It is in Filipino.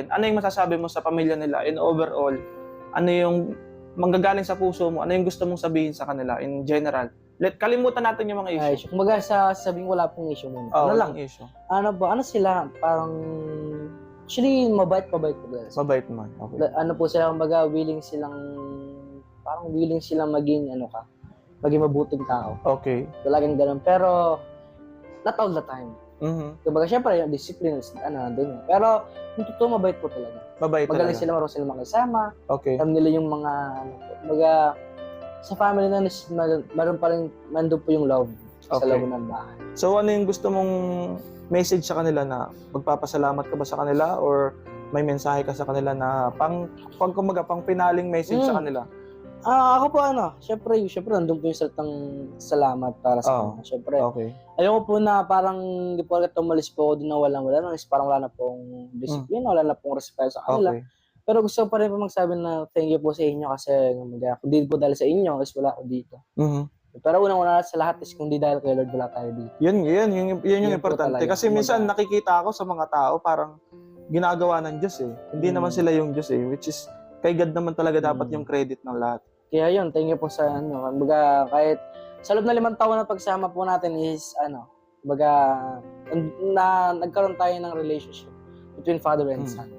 ano yung masasabi mo sa pamilya nila in overall? Ano yung manggagaling sa puso mo? Ano yung gusto mong sabihin sa kanila in general? Kalimutan natin yung mga Ay, issue. kumbaga sabing wala pong issue muna. Oo, Ano lang, walang issue. ano ba, ano sila, parang, actually, mabait po ba sila. Mabait man. Okay. Ano po sila, kumbaga, willing silang maging, maging mabuting tao. Okay. Talagang ganun. Pero, not all the time. Mhm. Kumbaga, syempre, yung discipline, doon. Pero, yung totoo, mabait po talaga. Mabait Magaling talaga. sila, marunong sila makisama. Okay. Alam nila yung mga, kumbaga, sa family na, meron pa rin, nandun po yung love sa Okay. loob ng bahay. So ano yung gusto mong message sa kanila, na magpapasalamat ka ba sa kanila or may mensahe ka sa kanila na pang pinaling message sa kanila? Ako po syempre nandun po yung salitang salamat para sa kanila. Syempre, Okay. ayoko po na parang hindi po agad umalis po ako doon na wala lang, is parang wala na pong disiplina, wala na pong respeto sa kanila. Okay. Pero gusto ko pa rin po magsabi na thank you po sa inyo kasi kung di po dahil sa inyo, is wala ako dito. Mhm. Pero unang-una sa lahat is kung di dahil kay Lord, wala tayo dito. Yun yung Yun po importante. talaga. Kasi minsan nakikita ako sa mga tao parang ginagawa ng Diyos eh. Hindi naman sila yung Diyos eh. Which is, kay God naman talaga dapat yung credit ng lahat. Kaya yun, thank you po sa kumbaga kahit sa loob na 5 taon na pagsama po natin is kumbaga nagkaroon tayo ng relationship between father and son.